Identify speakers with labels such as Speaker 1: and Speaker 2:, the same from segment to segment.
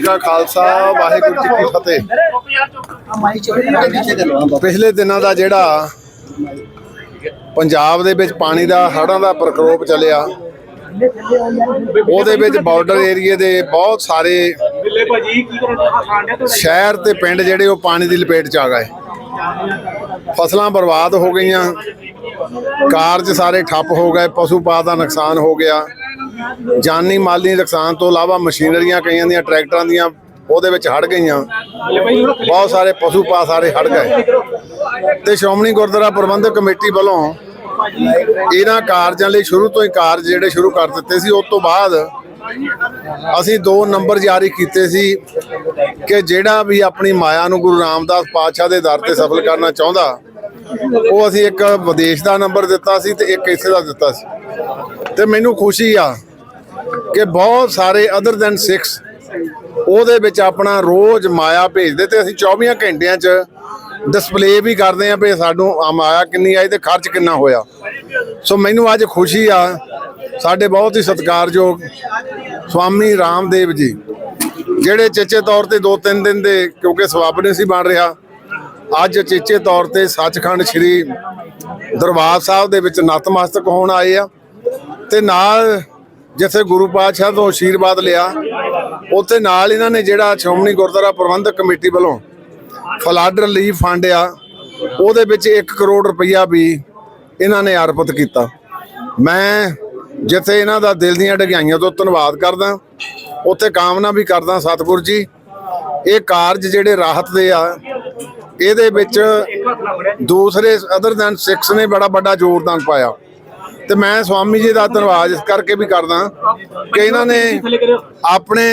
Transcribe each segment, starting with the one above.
Speaker 1: का खालसा वाहिगुरू जी की फतेह। पिछले दिनों का जिहड़ा पंजाब दे विच पानी का हड़ां का प्रकोप चलिया, ਉਹਦੇ ਵਿੱਚ ਬਾਰਡਰ ਏਰੀਏ ਦੇ ਬਹੁਤ ਸਾਰੇ ਸ਼ਹਿਰ ਤੇ ਪਿੰਡ ਜਿਹੜੇ ਉਹ ਪਾਣੀ ਦੀ ਲਪੇਟ 'ਚ ਆ ਗਏ। ਫਸਲਾਂ ਬਰਬਾਦ ਹੋ ਗਈਆਂ, ਕਾਰਜ ਸਾਰੇ ਠੱਪ ਹੋ ਗਏ, ਪਸ਼ੂ ਪਾਤ ਦਾ ਨੁਕਸਾਨ ਹੋ ਗਿਆ, ਜਾਨੀ ਮਾਲੀ ਨੁਕਸਾਨ ਤੋਂ ਇਲਾਵਾ ਮਸ਼ੀਨਰੀਆਂ ਕਈਆਂ ਦੀਆਂ ਟਰੈਕਟਰਾਂ ਦੀਆਂ ਉਹਦੇ ਵਿੱਚ ਹੜ ਗਈਆਂ, ਬਹੁਤ ਸਾਰੇ ਪਸ਼ੂ ਪਾ ਸਾਰੇ ਹੜ ਗਏ। ਤੇ ਸ਼੍ਰੋਮਣੀ ਗੁਰਦੁਆਰਾ ਪ੍ਰਬੰਧਕ ਕਮੇਟੀ ਵੱਲੋਂ ਇਹਨਾਂ ਕਾਰਜਾਂ ਲਈ ਸ਼ੁਰੂ ਤੋਂ ਹੀ ਕਾਰਜ ਜਿਹੜੇ ਸ਼ੁਰੂ ਕਰ ਦਿੱਤੇ ਸੀ। ਉਸ ਤੋਂ ਬਾਅਦ ਅਸੀਂ 2 ਨੰਬਰ ਜਾਰੀ ਕੀਤੇ ਸੀ ਕਿ ਜਿਹੜਾ ਵੀ ਆਪਣੀ ਮਾਇਆ ਨੂੰ ਗੁਰੂ ਰਾਮਦਾਸ ਪਾਤਸ਼ਾਹ ਦੇ ਦਰ ਤੇ ਸਫਲ ਕਰਨਾ ਚਾਹੁੰਦਾ, ਉਹ ਅਸੀਂ ਇੱਕ ਵਿਦੇਸ਼ ਦਾ ਨੰਬਰ ਦਿੱਤਾ ਸੀ ਤੇ ਇੱਕ ਇੱਥੇ ਦਾ ਦਿੱਤਾ ਸੀ। ਤੇ ਮੈਨੂੰ ਖੁਸ਼ੀ ਆ ਕਿ ਬਹੁਤ ਸਾਰੇ ਅਦਰ ਦੈਨ 6 ਉਹਦੇ ਵਿੱਚ ਆਪਣਾ ਰੋਜ਼ ਮਾਇਆ ਭੇਜਦੇ ਤੇ ਅਸੀਂ 24 ਘੰਟਿਆਂ 'ਚ डिस्पले भी करते हैं भी सानू माया किन्नी आई तो खर्च किन्ना होया। सो मैनू अज खुशी आ साडे बहुत ही सत्कारयोग स्वामी रामदेव जी जिहड़े चेचे तौर पर 2-3 दिन दे क्योंकि सवाब नहीं सी बन रहा, अज चेचे तौर पर सचखंड श्री दरबार साहब दे विच नतमस्तक होण आए आ ते नाल जिथे गुरु पातशाह तो आशीर्वाद लिया उत्थे नाल इन्हां ने जिहड़ा श्रोमणी गुरद्वारा प्रबंधक कमेटी वालों फ्लड रिलीफ फंड आ ਉਹਦੇ ਵਿੱਚ 1 ਕਰੋੜ ਰੁਪਈਆ ਵੀ ਇਹਨਾਂ ਨੇ ਅਰਪਿਤ ਕੀਤਾ। ਮੈਂ ਜਿੱਥੇ ਇਹਨਾਂ ਦਾ ਦਿਲ ਦੀਆਂ ਢਗਾਈਆਂ ਤੋਂ ਧੰਨਵਾਦ ਕਰਦਾ, ਉੱਥੇ ਕਾਮਨਾ ਵੀ ਕਰਦਾ ਸਤਿਗੁਰੂ ਜੀ ਇਹ ਕਾਰਜ ਜਿਹੜੇ ਰਾਹਤ ਦੇ ਆ ਇਹਦੇ ਵਿੱਚ ਦੂਸਰੇ ਅਦਰ ਦੈਨ 6 ਨੇ ਬੜਾ ਵੱਡਾ ਯੋਗਦਾਨ ਪਾਇਆ। ਤੇ ਮੈਂ ਸਵਾਮੀ ਜੀ ਦਾ ਧੰਨਵਾਦ ਇਸ ਕਰਕੇ ਵੀ ਕਰਦਾ ਕਿ ਇਹਨਾਂ ਨੇ ਆਪਣੇ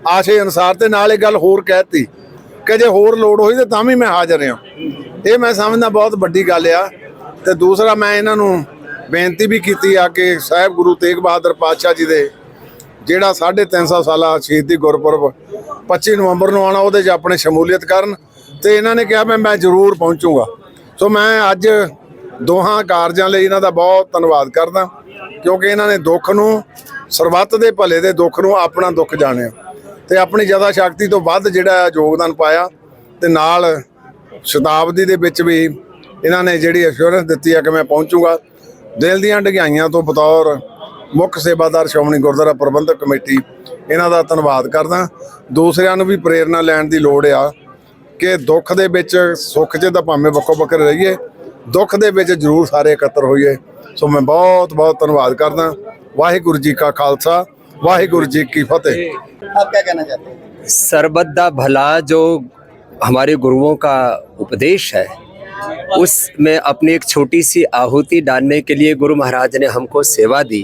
Speaker 1: ਆਸ਼ੇ ਅਨੁਸਾਰ ਤੇ ਨਾਲ ਇਹ ਗੱਲ ਹੋਰ ਕਹਿਤੀ कि जे होर लोड़ हुई तो तां भी मैं हाज़र हाँ। ये मैं समझदा बहुत वड्डी गल आ। ते दूसरा मैं इन्हां नूं बेनती भी की आ कि साहिब गुरु तेग बहादुर पातशाह जी दे जिहड़ा 350 साला शहीदी गुरपुरब 25 नवंबर नूं आना उहदे 'च अपने शमूलीयत करन ते इन्हां ने कहा मैं जरूर पहुँचूँगा। सो मैं अज दोहां कारजां लई इन्हां दा बहुत धन्नवाद करदा क्योंकि इन्हां ने दुख नूं सरबत दे भले दे दुख नूं अपना दुख जाणिया ਤੇ ਆਪਣੀ ਜ਼ਿਆਦਾ ਸ਼ਕਤੀ ਤੋਂ ਵੱਧ ਜਿਹੜਾ ਯੋਗਦਾਨ ਪਾਇਆ ਤੇ ਨਾਲ ਸ਼ਤਾਬਦੀ ਦੇ ਵਿੱਚ ਵੀ ਇਹਨਾਂ ਨੇ ਜਿਹੜੀ ਅਸ਼ੋਰੈਂਸ ਦਿੱਤੀ ਆ ਕਿ ਮੈਂ ਪਹੁੰਚੂਗਾ। ਦਿਲ ਦੀਆਂ ਢਗਾਈਆਂ ਤੋਂ ਬਤੌਰ ਮੁੱਖ ਸੇਵਾਦਾਰ ਸ਼੍ਰੋਮਣੀ ਗੁਰਦੁਆਰਾ ਪ੍ਰਬੰਧਕ ਕਮੇਟੀ ਇਹਨਾਂ ਦਾ ਧੰਨਵਾਦ ਕਰਦਾ। ਦੂਸਰਿਆਂ ਨੂੰ ਵੀ ਪ੍ਰੇਰਨਾ ਲੈਣ ਦੀ ਲੋੜ ਆ ਕਿ ਦੁੱਖ ਦੇ ਵਿੱਚ ਸੁੱਖ 'ਚ ਤਾਂ ਭਾਵੇਂ ਵੱਖੋ ਵੱਖਰੇ ਰਹੀਏ, ਦੁੱਖ ਦੇ ਵਿੱਚ ਜ਼ਰੂਰ ਸਾਰੇ ਇਕੱਤਰ ਹੋਈਏ। ਸੋ ਮੈਂ ਬਹੁਤ ਬਹੁਤ ਧੰਨਵਾਦ ਕਰਦਾ। ਵਾਹਿਗੁਰੂ ਜੀ ਕਾ ਖਾਲਸਾ वाहिगुरु जी की फतेह।
Speaker 2: आप क्या कहना चाहते हैं?
Speaker 3: सर्वदा भला जो हमारे गुरुओं का उपदेश है उसमें अपनी एक छोटी सी आहुति डालने के लिए गुरु महाराज ने हमको सेवा दी।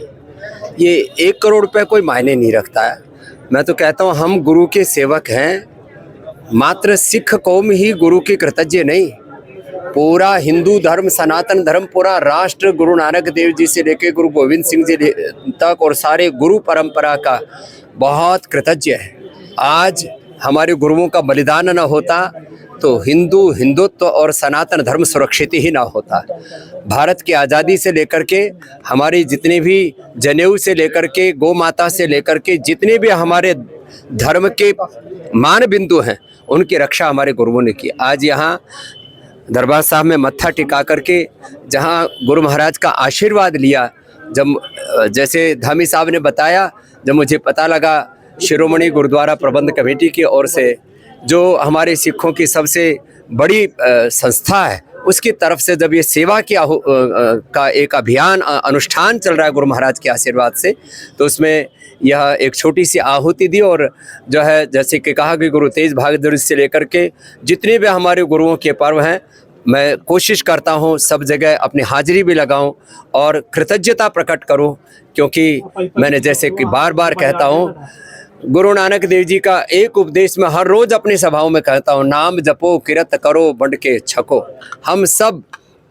Speaker 3: ये 1 करोड़ रुपए कोई मायने नहीं रखता है। मैं तो कहता हूँ हम गुरु के सेवक हैं। मात्र सिख कौम ही गुरु की कृतज्ञ नहीं, पूरा हिंदू धर्म सनातन धर्म पूरा राष्ट्र गुरु नानक देव जी से लेकर गुरु गोविंद सिंह जी तक और सारे गुरु परंपरा का बहुत कृतज्ञ है। आज हमारे गुरुओं का बलिदान न होता तो हिंदुत्व और सनातन धर्म सुरक्षित ही ना होता। भारत की आज़ादी से लेकर के हमारी जितने भी जनेऊ से लेकर के गौ माता से लेकर के जितने भी हमारे धर्म के मान बिंदु हैं उनकी रक्षा हमारे गुरुओं ने की। आज यहाँ दरबार साहब में मत्था टिका करके जहाँ गुरु महाराज का आशीर्वाद लिया, जब जैसे धामी साहब ने बताया, जब मुझे पता लगा शिरोमणि गुरुद्वारा प्रबंध कमेटी की ओर से जो हमारे सिखों की सबसे बड़ी संस्था है उसकी तरफ से जब ये सेवा की का एक अभियान अनुष्ठान चल रहा है गुरु महाराज के आशीर्वाद से, तो उसमें यह एक छोटी सी आहुति दी। और जो है जैसे कि कहा कि गुरु तेज बहादुर से लेकर के जितने भी हमारे गुरुओं के पर्व हैं मैं कोशिश करता हूँ सब जगह अपनी हाजिरी भी लगाऊं और कृतज्ञता प्रकट करूं, क्योंकि मैंने जैसे कि बार बार कहता हूँ गुरु नानक देव जी का एक उपदेश में हर रोज़ अपनी सभाओं में कहता हूँ, नाम जपो किरत करो बंट के छको। हम सब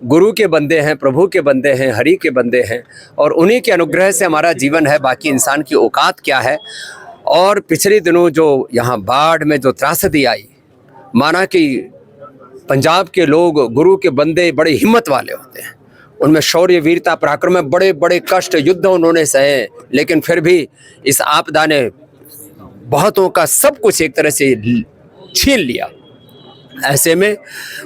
Speaker 3: गुरु के बंदे हैं, प्रभु के बंदे हैं, हरि के बंदे हैं और उन्हीं के अनुग्रह से हमारा जीवन है। बाकी इंसान की औकात क्या है। और पिछले दिनों जो यहाँ बाढ़ में जो त्रासदी आई, माना कि पंजाब के लोग गुरु के बंदे बड़े हिम्मत वाले होते हैं, उनमें शौर्य वीरता पराक्रम में बड़े बड़े कष्ट युद्ध उन्होंने सहे, लेकिन फिर भी इस आपदा ने बहुतों का सब कुछ एक तरह से छीन लिया। ऐसे में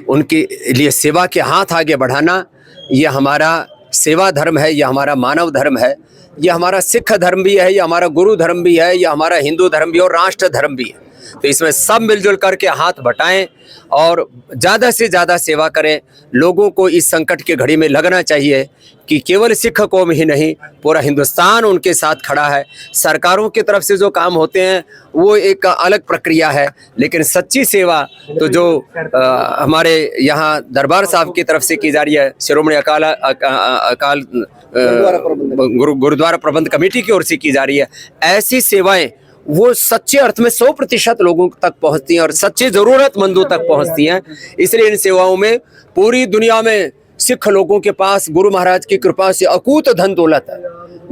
Speaker 3: उनके लिए सेवा के हाथ आगे बढ़ाना, ये हमारा सेवा धर्म है, ये हमारा मानव धर्म है, ये हमारा सिख धर्म भी है, ये हमारा गुरु धर्म भी है, ये हमारा हिंदू धर्म भी और राष्ट्र धर्म भी है। तो इसमें सब मिलजुल करके हाथ बटाएं और ज़्यादा से ज़्यादा सेवा करें। लोगों को इस संकट की घड़ी में लगना चाहिए कि केवल सिख कौम ही नहीं, पूरा हिंदुस्तान उनके साथ खड़ा है। सरकारों की तरफ से जो काम होते हैं वो एक अलग प्रक्रिया है, लेकिन सच्ची सेवा तो जो हमारे यहाँ दरबार साहब की तरफ से की जा रही है, शिरोमणि अकाल गुरुद्वारा प्रबंध कमेटी की ओर से की जा रही है, ऐसी सेवाएं वो सच्चे अर्थ में 100% लोगों तक पहुंचती हैं और सच्चे ज़रूरतमंदों तक पहुंचती हैं। इसलिए इन सेवाओं में पूरी दुनिया में सिख लोगों के पास गुरु महाराज की कृपा से अकूत धन दौलत है।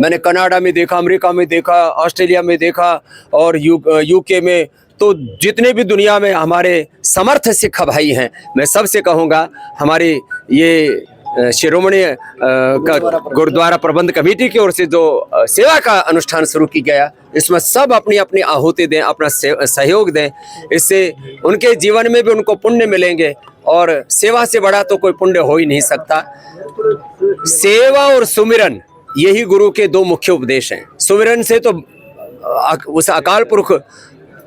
Speaker 3: मैंने कनाडा में देखा, अमेरिका में देखा, ऑस्ट्रेलिया में देखा और यूके में, तो जितने भी दुनिया में हमारे समर्थ सिख भाई हैं, मैं सबसे कहूँगा हमारी ये शिरोमणि गुरुद्वारा प्रबंध कमेटी की ओर से जो सेवा का अनुष्ठान शुरू की गया, इसमें सब अपनी अपनी आहुति दें, अपना सहयोग दें। इससे उनके जीवन में भी उनको पुण्य मिलेंगे और सेवा से बड़ा तो कोई पुण्य हो ही नहीं सकता। सेवा और सुमिरन, यही गुरु के दो मुख्य उपदेश हैं। सुमिरन से तो उस अकाल पुरख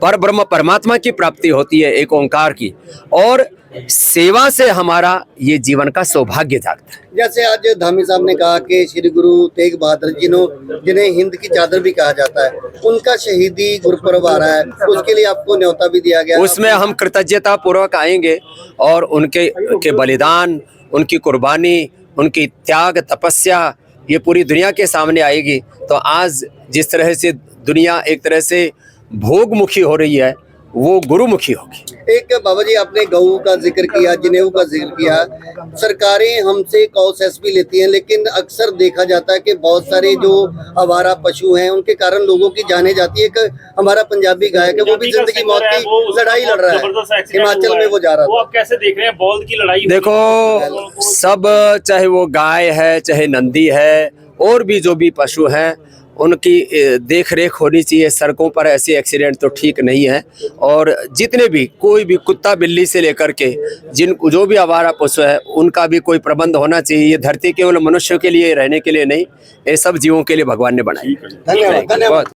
Speaker 3: पर ब्रह्म परमात्मा की प्राप्ति होती है, एक ओंकार की, और सेवा से हमारा ये जीवन का सौभाग्य जागता है।
Speaker 2: जैसे आज धामी साहब ने कहा कि श्री गुरु तेग बहादुर जिन्हें हिंद की चादर भी कहा जाता है, उनका शहीदी गुरुपर्व आ रहा है, उसके लिए आपको न्योता भी दिया गया।
Speaker 3: उसमें हम कृतज्ञता पूर्वक आएंगे और उनके बलिदान, उनकी कुर्बानी, उनकी त्याग तपस्या ये पूरी दुनिया के सामने आएगी। तो आज जिस तरह से दुनिया एक तरह से भोगमुखी हो रही है, वो गुरुमुखी होगी।
Speaker 2: एक बाबा जी, आपने गऊ का जिक्र किया, जनेऊ का जिक्र किया। सरकारें हमसे कौ सेस भी लेती हैं, लेकिन अक्सर देखा जाता है कि बहुत सारे जो आवारा पशु हैं उनके कारण लोगों की जाने जाती है। एक हमारा पंजाबी गायक है, वो भी जिंदगी मौत की लड़ाई लड़ रहा है, हिमाचल में वो जा रहा है।
Speaker 4: वो आप कैसे देख रहे हैं बौल्द की लड़ाई?
Speaker 3: देखो, सब चाहे वो गाय है, चाहे नंदी है, और भी जो भी पशु हैं, उनकी देख रेख होनी चाहिए। सड़कों पर ऐसे एक्सीडेंट तो ठीक नहीं है। और जितने भी कोई भी कुत्ता बिल्ली से लेकर के जो भी आवारा पशु है, उनका भी कोई प्रबंध होना चाहिए। ये धरती केवल मनुष्यों के लिए रहने के लिए नहीं, ये सब जीवों के लिए भगवान ने बनाई।
Speaker 2: धन्यवाद।